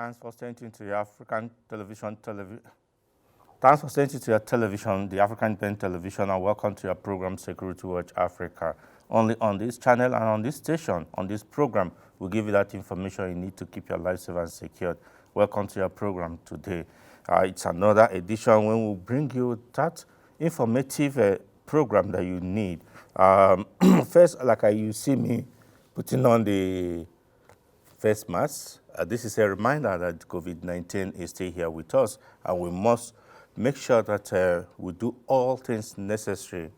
Thanks for staying tuned to your African television. Thanks for staying tuned to your television, the African Band Television, and welcome to your program Security Watch Africa. Only on this channel and on this station, on this program, we'll give you that information you need to keep your life safe and secured. Welcome to your program today. It's another edition when we'll bring you that informative program that you need. First, you see me putting on the face mask. This is a reminder that COVID-19 is still here with us, and we must make sure that we do all things necessary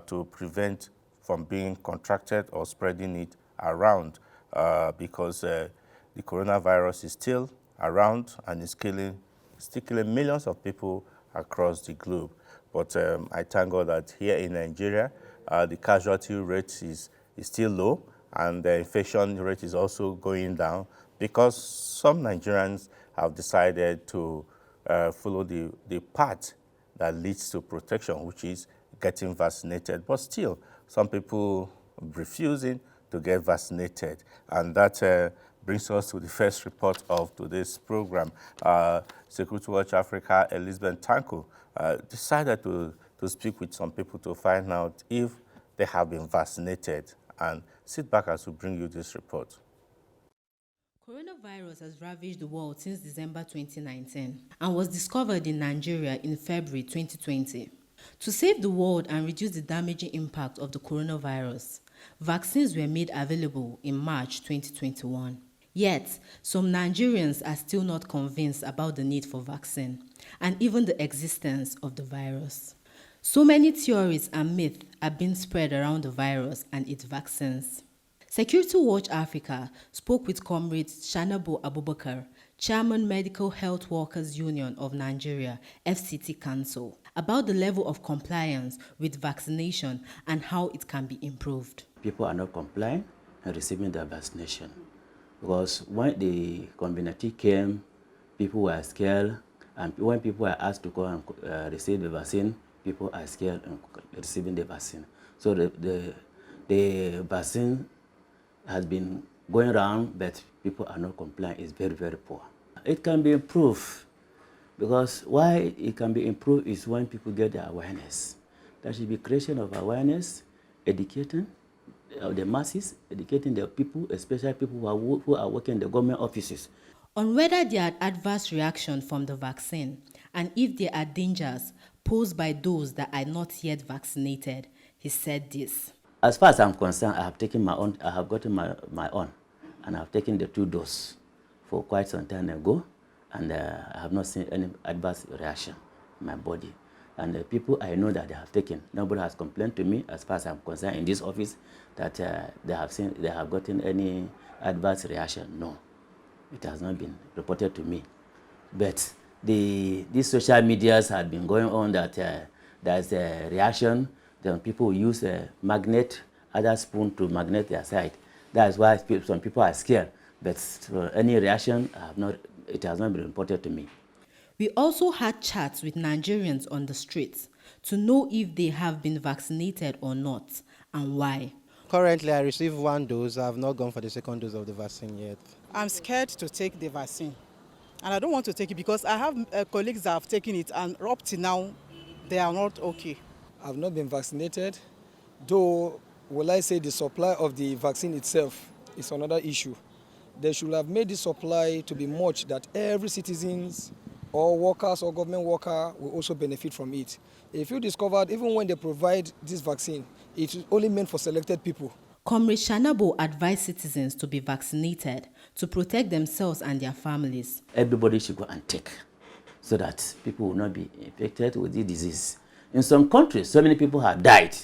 to prevent from being contracted or spreading it around because the coronavirus is still around and is still killing millions of people across the globe. But I thank God that here in Nigeria, the casualty rate is still low, and the infection rate is also going down because some Nigerians have decided to follow the path that leads to protection, which is getting vaccinated. But still, some people refusing to get vaccinated. And that brings us to the first report of today's program. Security Watch Africa, Elizabeth Tanko, decided to speak with some people to find out if they have been vaccinated. And sit back as we bring you this report. Coronavirus has ravaged the world since December 2019 and was discovered in Nigeria in February 2020. To save the world and reduce the damaging impact of the coronavirus, vaccines were made available in March 2021. Yet, some Nigerians are still not convinced about the need for vaccine and even the existence of the virus. So many theories and myths are being spread around the virus and its vaccines. Security Watch Africa spoke with Comrade Shanabo Abubakar, Chairman Medical Health Workers Union of Nigeria, FCT Council, about the level of compliance with vaccination and how it can be improved. People are not complying and receiving their vaccination because when the community came, people were scared, and when people were asked to go and receive the vaccine, people are scared in receiving the vaccine. So the vaccine has been going around, but people are not complying. It's very, very poor. It can be improved because why it can be improved is when people get the awareness. There should be creation of awareness, educating the masses, educating the people, especially people who are working in the government offices. On whether there are adverse reactions from the vaccine and if there are dangers posed by those that are not yet vaccinated, he said this. As far as I'm concerned, I have taken my own, I have gotten my own, and I've taken the 2 doses for quite some time ago, and I have not seen any adverse reaction in my body. And the people I know that they have taken, nobody has complained to me, as far as I'm concerned, in this office, that they have gotten any adverse reaction. No, it has not been reported to me. But these social medias had been going on that there's a reaction. Then people use a magnet, other spoon to magnet their side. That's why some people are scared. But any reaction, it has not been reported to me. We also had chats with Nigerians on the streets to know if they have been vaccinated or not and why. Currently, I received 1 dose. I have not gone for the 2nd dose of the vaccine yet. I'm scared to take the vaccine, and I don't want to take it because I have colleagues that have taken it, and up to now, they are not okay. I've not been vaccinated, though will I say the supply of the vaccine itself is another issue. They should have made the supply to be much that every citizens or workers or government worker will also benefit from it. If you discovered, even when they provide this vaccine, it is only meant for selected people. Comrade Shanabo advised citizens to be vaccinated to protect themselves and their families. Everybody should go and take so that people will not be infected with the disease. In some countries, so many people have died.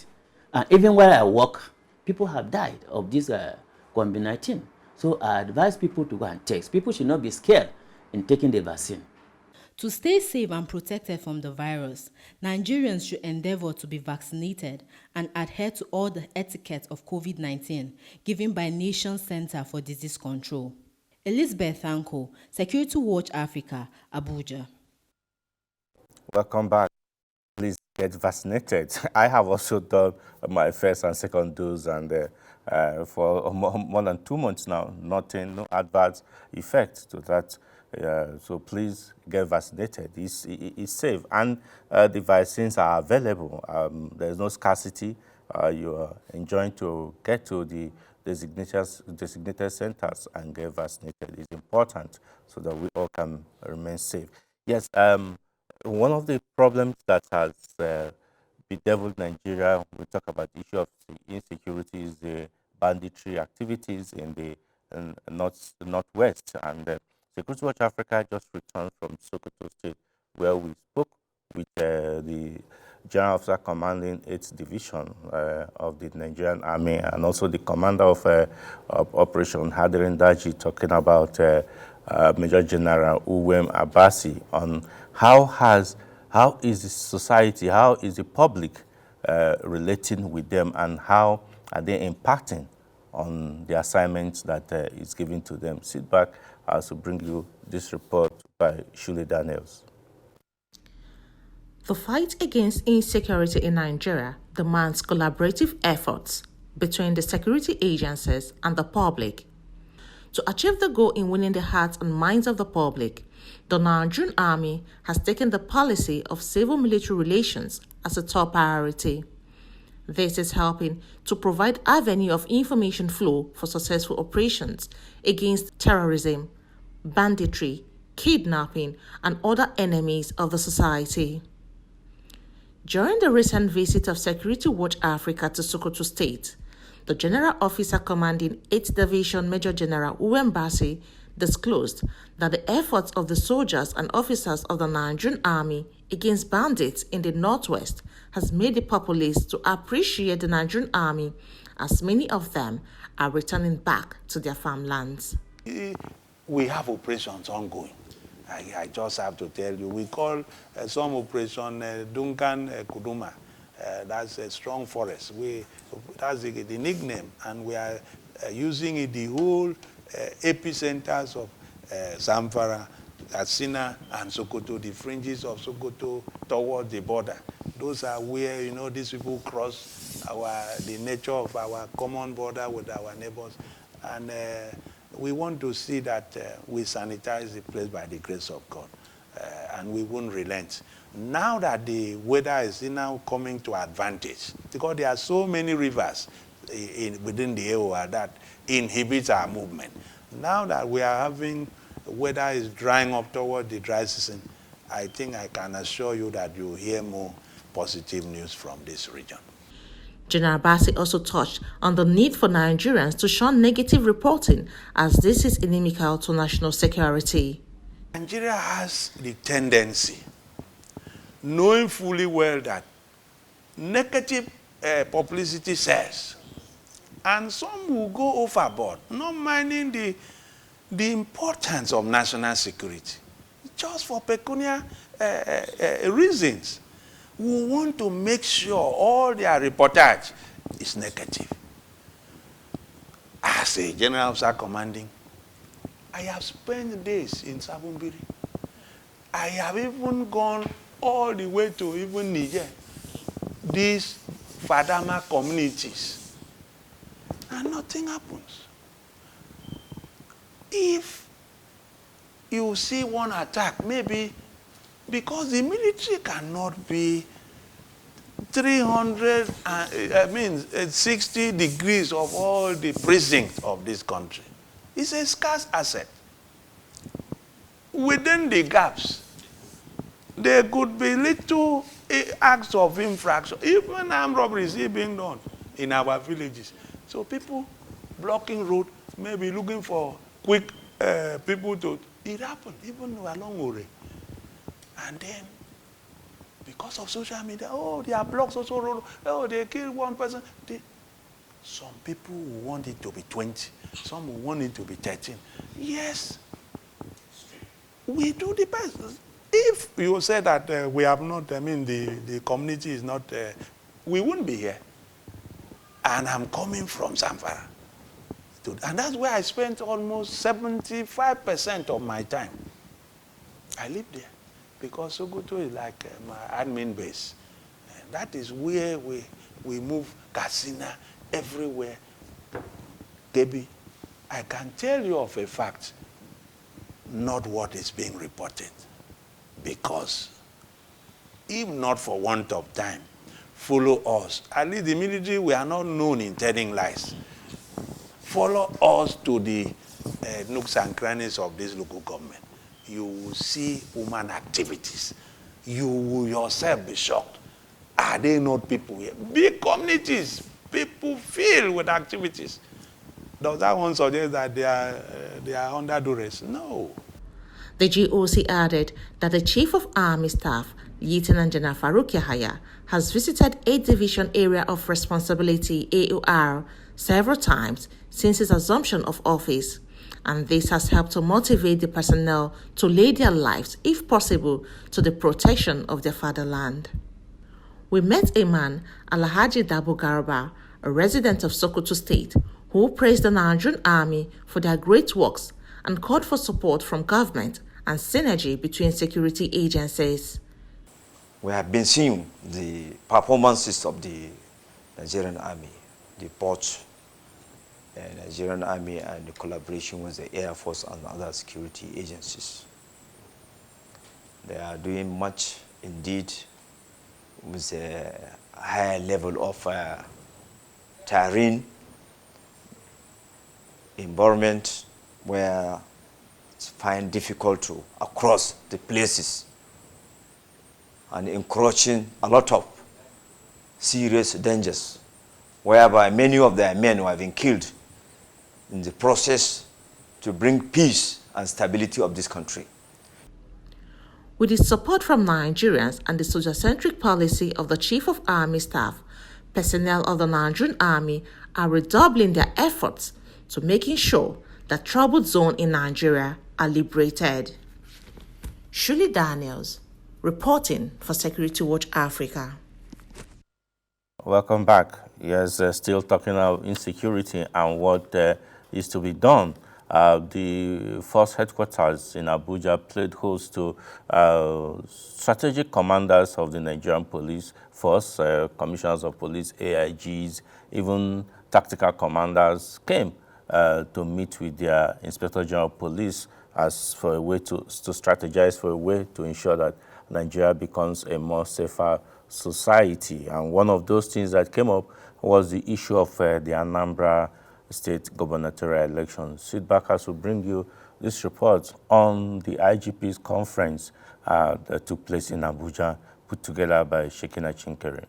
And even where I work, people have died of this COVID-19. So I advise people to go and take. People should not be scared in taking the vaccine. To stay safe and protected from the virus, Nigerians should endeavor to be vaccinated and adhere to all the etiquette of COVID-19 given by Nation Center for Disease Control. Elizabeth Tanko, Security Watch Africa, Abuja. Welcome back. Please get vaccinated. I have also done my 1st and 2nd dose, and for more than 2 months now, no adverse effect to that So please get vaccinated. It's safe, and the vaccines are available. There's no scarcity. You are enjoying to get to the designated centers and get vaccinated. It's important so that we all can remain safe. Yes, one of the problems that has bedeviled Nigeria, we talk about the issue of insecurity, is the banditry activities in the northwest. And Security Watch Africa just returned from Sokoto State, where we spoke with the General Officer commanding 8th Division of the Nigerian Army, and also the commander of Operation Hadirin Daji, talking about Major General Uwem Abasi, on how is the society, how is the public relating with them, and how are they impacting on the assignments that is given to them. Sit back as we bring you this report by Shule Daniels. The fight against insecurity in Nigeria demands collaborative efforts between the security agencies and the public. To achieve the goal in winning the hearts and minds of the public, the Nigerian Army has taken the policy of civil-military relations as a top priority. This is helping to provide avenue of information flow for successful operations against terrorism, banditry, kidnapping, and other enemies of the society. During the recent visit of Security Watch Africa to Sokoto State, the General Officer commanding 8th Division Major General Uwem Abasi disclosed that the efforts of the soldiers and officers of the Nigerian Army against bandits in the northwest has made the populace to appreciate the Nigerian Army, as many of them are returning back to their farmlands. We have operations ongoing. I just have to tell you, we call some operation Duncan Kuduma. That's a strong forest. That's the nickname, and we are using it the whole epicenters of Zamfara, Katsina, and Sokoto, the fringes of Sokoto towards the border. Those are where, you know, these people cross the nature of our common border with our neighbors. And we want to see that we sanitize the place by the grace of God, and we won't relent. Now that the weather is now coming to advantage, because there are so many rivers within the area that inhibits our movement. Now that we are having, weather is drying up toward the dry season, I think I can assure you that you'll hear more positive news from this region. General Abasi also touched on the need for Nigerians to shun negative reporting, as this is inimical to national security. Nigeria has the tendency, knowing fully well that negative publicity sells, and some will go overboard, not minding the importance of national security, just for pecuniary reasons. We want to make sure all their reportage is negative. As a general officer commanding, I have spent days in Sabumbiri. I have even gone all the way to even Niger, these Fadama communities, and nothing happens. If you see one attack, maybe because the military cannot be 60 degrees of all the precincts of this country. It's a scarce asset. Within the gaps, there could be little acts of infraction. Even armed robberies being done in our villages. So people blocking road, maybe looking for quick people to. It happened even along Ore. And then, because of social media, oh, there are blocks also, oh, they killed one person. Some people will want it to be 20. Some will want it to be 13. Yes, we do the best. If you say that we have not, the community is not, we wouldn't be here. And I'm coming from Zamfara. And that's where I spent almost 75% of my time. I live there. Because Sokoto is like my admin base. And that is where we move Katsina everywhere. Debbie, I can tell you of a fact. not what is being reported. Because if not for want of time, follow us. At least the military, we are not known in telling lies. Follow us to the nooks and crannies of this local government. You will see human activities. You will yourself be shocked. Are they not people here? Big communities, people filled with activities. Does that one suggest that they are under duress? No. The GOC added that the Chief of Army Staff, Lieutenant General Farouk Yahaya, has visited 8th Division Area of Responsibility AOR several times since his assumption of office, and this has helped to motivate the personnel to lay their lives, if possible, to the protection of their fatherland. We met a man, Alhaji Dabo Garba, a resident of Sokoto State, who praised the Nigerian Army for their great works and called for support from government and synergy between security agencies. We have been seeing the performances of the Nigerian Army, the ports, Nigerian Army, and the collaboration with the Air Force and other security agencies. They are doing much indeed with a higher level of terrain environment where it's find difficult to across the places and encroaching a lot of serious dangers, whereby many of their men have been killed in the process to bring peace and stability of this country. With the support from Nigerians and the soldier-centric policy of the Chief of Army Staff, personnel of the Nigerian Army are redoubling their efforts to making sure that troubled zones in Nigeria are liberated. Shuli Daniels, reporting for Security Watch Africa. Welcome back. Yes, still talking about insecurity and what is to be done. The force headquarters in Abuja played host to strategic commanders of the Nigerian police force, commissioners of police, AIGs, even tactical commanders came to meet with their Inspector General of Police as for a way to strategize for a way to ensure that Nigeria becomes a more safer society. And one of those things that came up was the issue of the Anambra State gubernatorial elections. Sid Bakas will bring you this report on the IGP's conference that took place in Abuja, put together by Shekina Chinkere.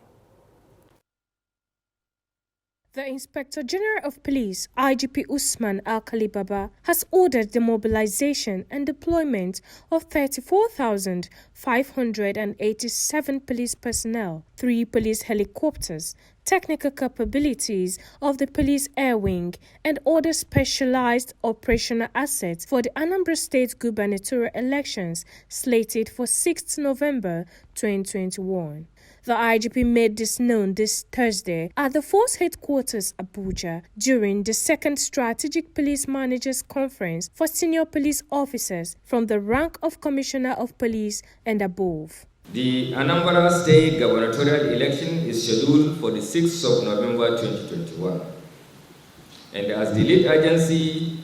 The Inspector General of Police, IGP Usman Alkali Baba, has ordered the mobilization and deployment of 34,587 police personnel, 3 police helicopters, technical capabilities of the police air wing, and other specialized operational assets for the Anambra State gubernatorial elections slated for 6th November 2021. The IGP made this known this Thursday at the Force Headquarters, Abuja, during the 2nd Strategic Police Managers Conference for senior police officers from the rank of Commissioner of Police and above. The Anambra State gubernatorial election is scheduled for the 6th of November 2021. And as the lead agency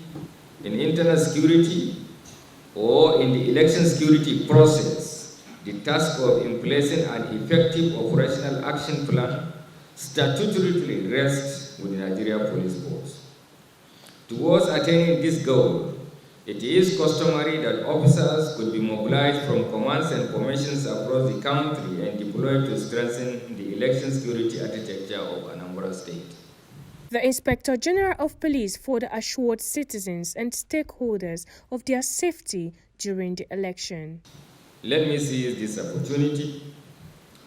in internal security or in the election security process, the task of implementing an effective operational action plan statutorily rests with the Nigeria Police Force. Towards attaining this goal, it is customary that officers could be mobilized from commands and formations across the country and deployed to strengthen the election security architecture of Anambra State. The Inspector General of Police further assured citizens and stakeholders of their safety during the election. Let me seize this opportunity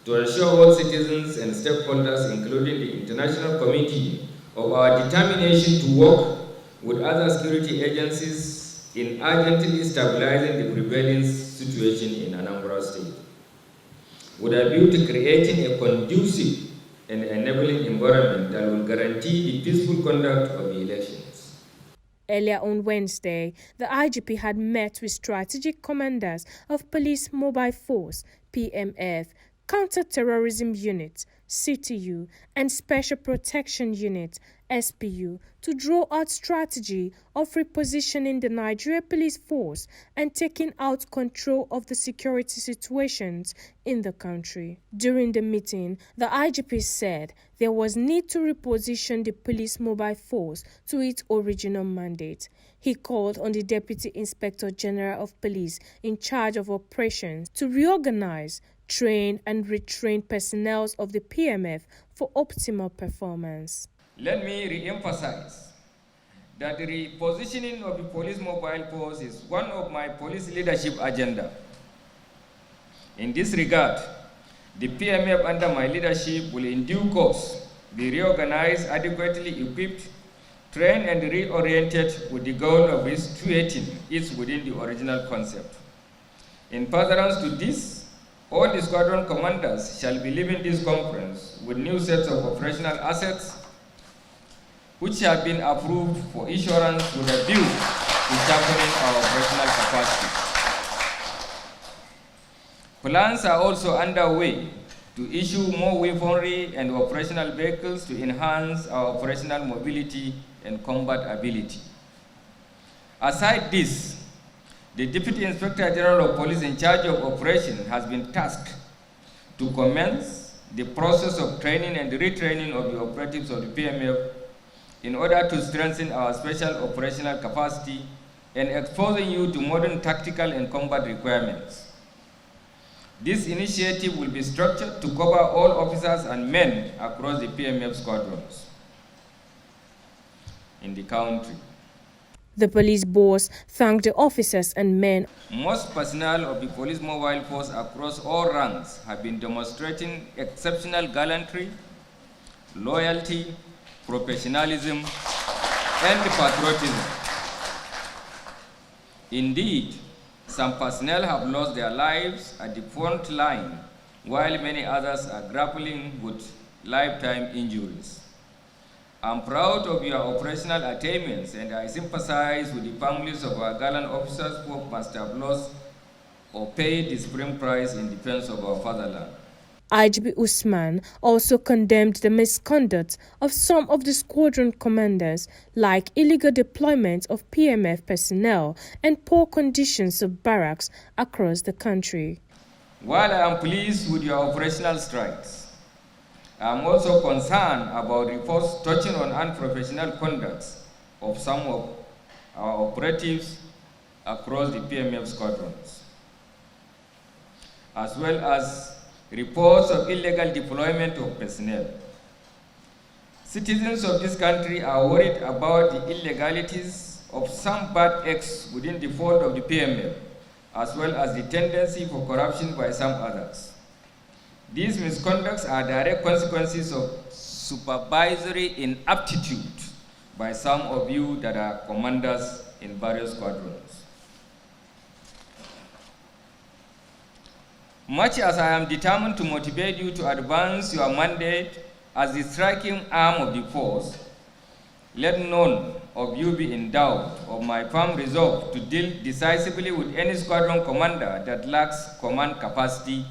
to assure all citizens and stakeholders, including the international community, of our determination to work with other security agencies in urgently stabilizing the prevailing situation in Anambra State, with a view to creating a conducive and enabling environment that will guarantee the peaceful conduct of the elections. Earlier on Wednesday, the IGP had met with strategic commanders of Police Mobile Force, PMF, Counter-Terrorism Unit, CTU, and Special Protection Unit, SPU to draw out strategy of repositioning the Nigeria Police Force and taking out control of the security situations in the country. During the meeting, the IGP said there was need to reposition the police mobile force to its original mandate. He called on the Deputy Inspector General of Police in charge of operations to reorganize, train and retrain personnel of the PMF for optimal performance. Let me re-emphasize that the repositioning of the police mobile force is one of my police leadership agenda. In this regard, the PMF under my leadership will in due course be reorganized, adequately equipped, trained and reoriented with the goal of situating it within the original concept. In furtherance to this, all the squadron commanders shall be leaving this conference with new sets of operational assets which have been approved for insurance with a view to sharpening our operational capacity. Plans are also underway to issue more weaponry and operational vehicles to enhance our operational mobility and combat ability. Aside this, the Deputy Inspector General of Police in charge of operations has been tasked to commence the process of training and retraining of the operatives of the PMF in order to strengthen our special operational capacity and exposing you to modern tactical and combat requirements. This initiative will be structured to cover all officers and men across the PMF squadrons in the country. The police boss thanked the officers and men. Most personnel of the police mobile force across all ranks have been demonstrating exceptional gallantry, loyalty, professionalism, and patriotism. Indeed, some personnel have lost their lives at the front line, while many others are grappling with lifetime injuries. I'm proud of your operational attainments, and I sympathize with the families of our gallant officers who must have lost or paid the supreme price in defense of our fatherland. IGP Usman also condemned the misconduct of some of the squadron commanders, like illegal deployment of PMF personnel and poor conditions of barracks across the country. While I am pleased with your operational strides, I am also concerned about reports touching on unprofessional conduct of some of our operatives across the PMF squadrons, as well as reports of illegal deployment of personnel. Citizens of this country are worried about the illegalities of some bad acts within the fold of the PMF, as well as the tendency for corruption by some others. These misconducts are direct consequences of supervisory inaptitude by some of you that are commanders in various squadrons. Much as I am determined to motivate you to advance your mandate as the striking arm of the force, let none of you be in doubt of my firm resolve to deal decisively with any squadron commander that lacks command capacity,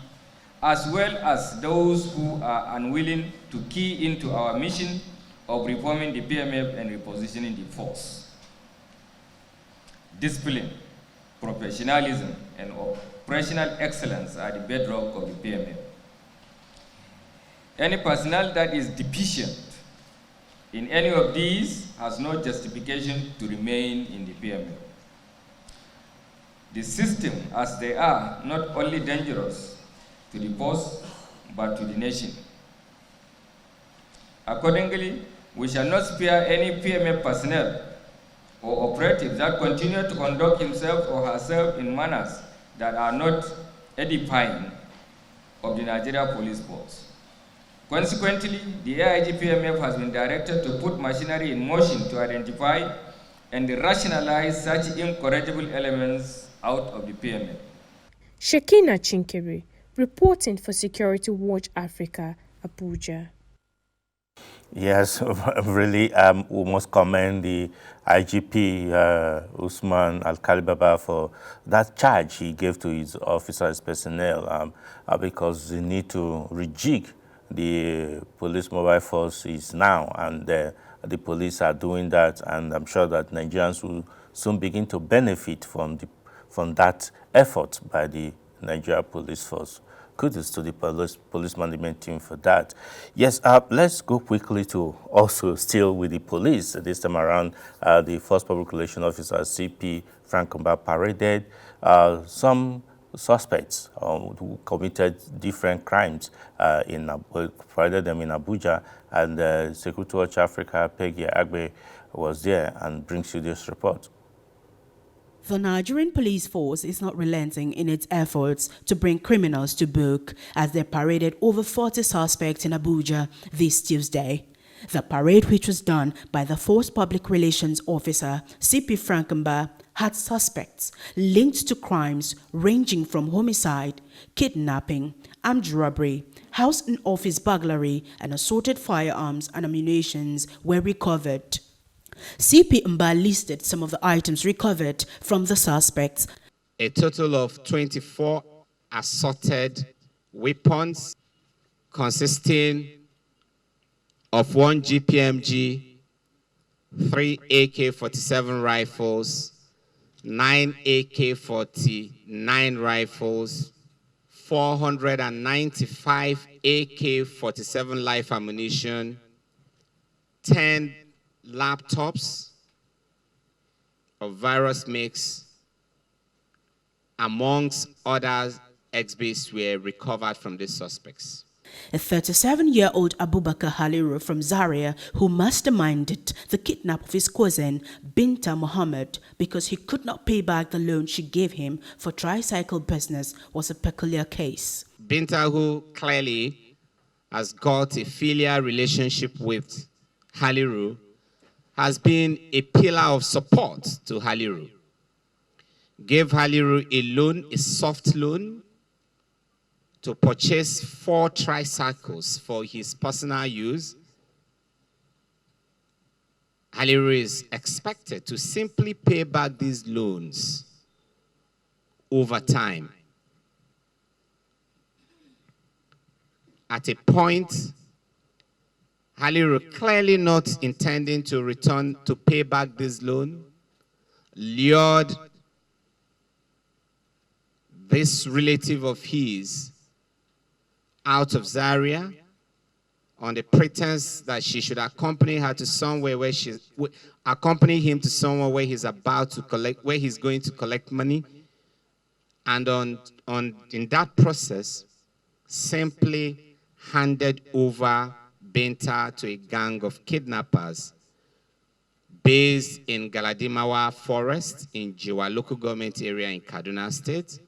as well as those who are unwilling to key into our mission of reforming the PMF and repositioning the force. Discipline, professionalism, and operational excellence are the bedrock of the PMF. Any personnel that is deficient in any of these has no justification to remain in the PMF. The system, as they are, not only dangerous to the post, but to the nation. Accordingly, we shall not spare any PMF personnel or operatives that continue to conduct himself or herself in manners that are not edifying of the Nigeria Police Force. Consequently, the AIG PMF has been directed to put machinery in motion to identify and rationalize such incorrigible elements out of the PMF. Shekina Chinkiri, reporting for Security Watch Africa, Abuja. Yes, really, we must commend the IGP Usman Al-Khalibaba for that charge he gave to his officers personnel because they need to rejig the police mobile force is now, and the police are doing that, and I'm sure that Nigerians will soon begin to benefit from that effort by the Nigeria Police Force. Kudos to the police management team for that. Yes, let's go quickly to also still with the police. This time around, the First Public Relations Officer, CP Frank Mba, paraded some suspects who committed different crimes paraded them in Abuja, and Security Watch Africa, Peggy Agbe, was there and brings you this report. The Nigerian police force is not relenting in its efforts to bring criminals to book as they paraded over 40 suspects in Abuja this Tuesday. The parade, which was done by the Force Public Relations Officer, CP Frank Mba, had suspects linked to crimes ranging from homicide, kidnapping, armed robbery, house and office burglary, and assorted firearms and ammunition were recovered. CP Mba listed some of the items recovered from the suspects. A total of 24 assorted weapons consisting of 1 GPMG, 3 AK-47 rifles, 9 AK-49 rifles, 495 AK-47 live ammunition, 10 laptops of various makes, amongst others exhibits were recovered from these suspects. A 37-year-old Abubakar Haliru from Zaria, who masterminded the kidnap of his cousin, Binta Muhammad, because he could not pay back the loan she gave him for tricycle business, was a peculiar case. Binta, who clearly has got a filial relationship with Haliru, has been a pillar of support to Haliru. Gave Haliru a loan, a soft loan, to purchase 4 tricycles for his personal use. Haliru is expected to simply pay back these loans over time. At a point, Haliru, clearly not intending to return to pay back this loan, lured this relative of his out of Zaria on the pretense that she should accompany her to somewhere where accompany him to somewhere where he's about to collect, where he's going to collect money, and in that process, simply handed over Binta to a gang of kidnappers based in Galadimawa Forest in Jiwa local government area in Kaduna State.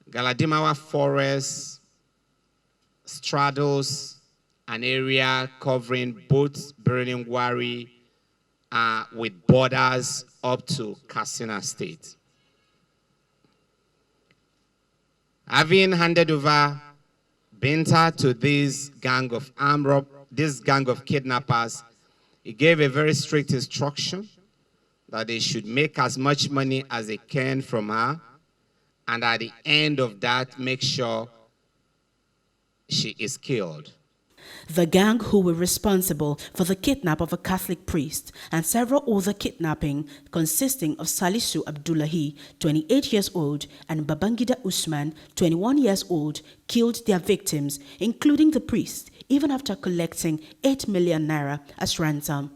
Galadimawa Forest straddles an area covering both Birnin Gwari with borders up to Katsina State. Having handed over Binta to this gang of kidnappers, he gave a very strict instruction that they should make as much money as they can from her, and at the end of that, make sure she is killed. The gang, who were responsible for the kidnap of a Catholic priest and several other kidnapping consisting of Salisu Abdullahi, 28 years old, and Babangida Usman, 21 years old, killed their victims, including the priest, even after collecting 8 million naira as ransom.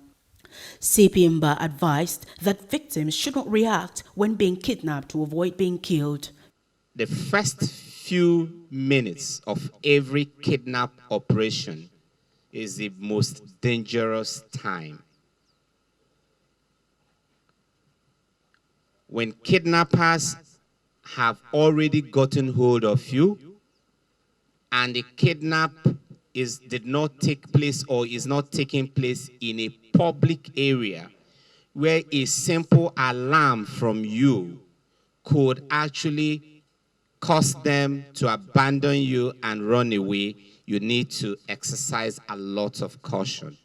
CP Mba advised that victims should not react when being kidnapped to avoid being killed. The first few minutes of every kidnap operation is the most dangerous time. When kidnappers have already gotten hold of you and the kidnap did not take place or is not taking place in a public area where a simple alarm from you could actually cause them to abandon you and run away, you need to exercise a lot of caution.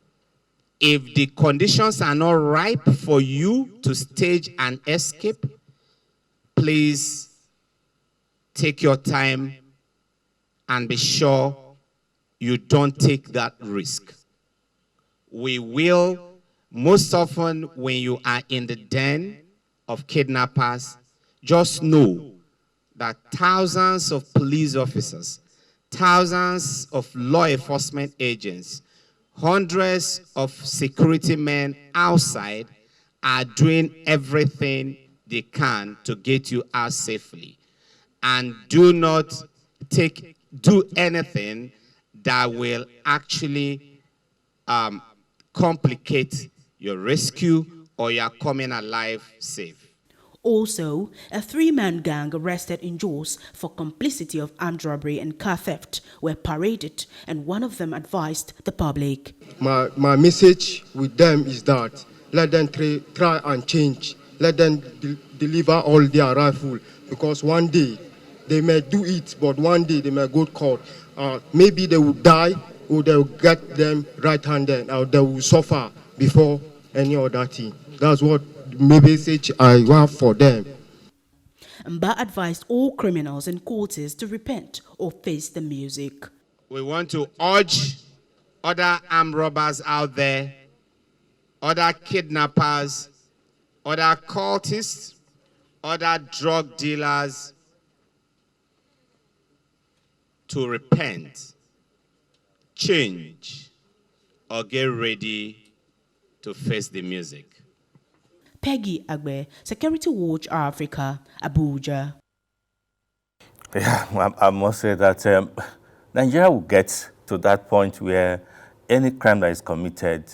If the conditions are not ripe for you to stage an escape, please take your time and be sure you don't take that risk. We will, most often when you are in the den of kidnappers, just know that thousands of police officers, thousands of law enforcement agents, hundreds of security men outside are doing everything they can to get you out safely. And do not do anything that will actually complicate your rescue or your coming alive safe. Also, a three-man gang arrested in Jos for complicity of armed robbery and car theft were paraded, and one of them advised the public. My message with them is that let them try and change. Let them deliver all their rifle, because one day they may do it, but one day they may go to court. Maybe they will die, or they will get them right-handed, or they will suffer before any other thing. That's what message I have for them. Mba advised all criminals and courtiers to repent or face the music. We want to urge other armed robbers out there, other kidnappers, other cultists, other drug dealers to repent, change, or get ready to face the music. Peggy Agbe, Security Watch Africa, Abuja. Yeah, I must say that Nigeria will get to that point where any crime that is committed,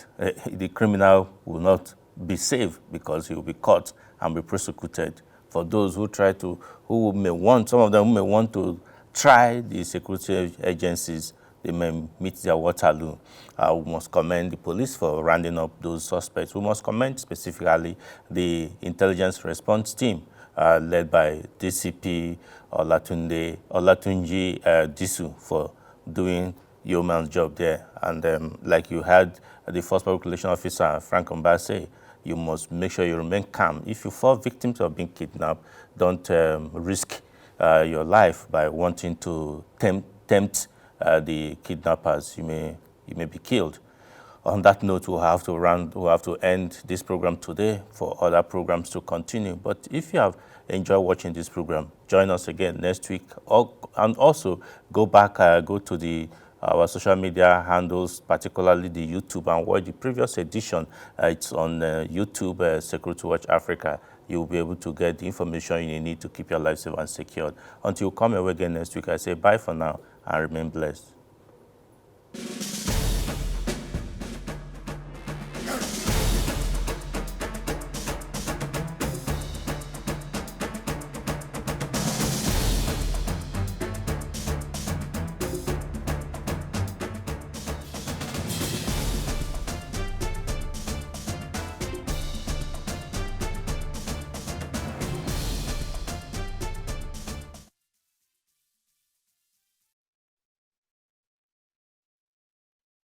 the criminal will not be safe because he will be caught and be prosecuted. For those who try to, some of them who may want to try the security agencies, they may meet their Waterloo. We must commend the police for rounding up those suspects. We must commend specifically the intelligence response team led by DCP Olatunji Disu for doing yeoman's job there. And like you had the Force Public Relations Officer, Frank Mba, say, you must make sure you remain calm. If you fall victim of being kidnapped, don't risk your life by wanting to tempt the kidnappers. You may be killed. On that note, we'll have to end this program today for other programs to continue. But if you have enjoyed watching this program, join us again next week. And also go back, go to our social media handles, particularly the YouTube, and watch the previous edition. It's on YouTube, Security Watch Africa. You'll be able to get the information you need to keep your life safe and secured. Until you come away again next week, I say bye for now and remain blessed.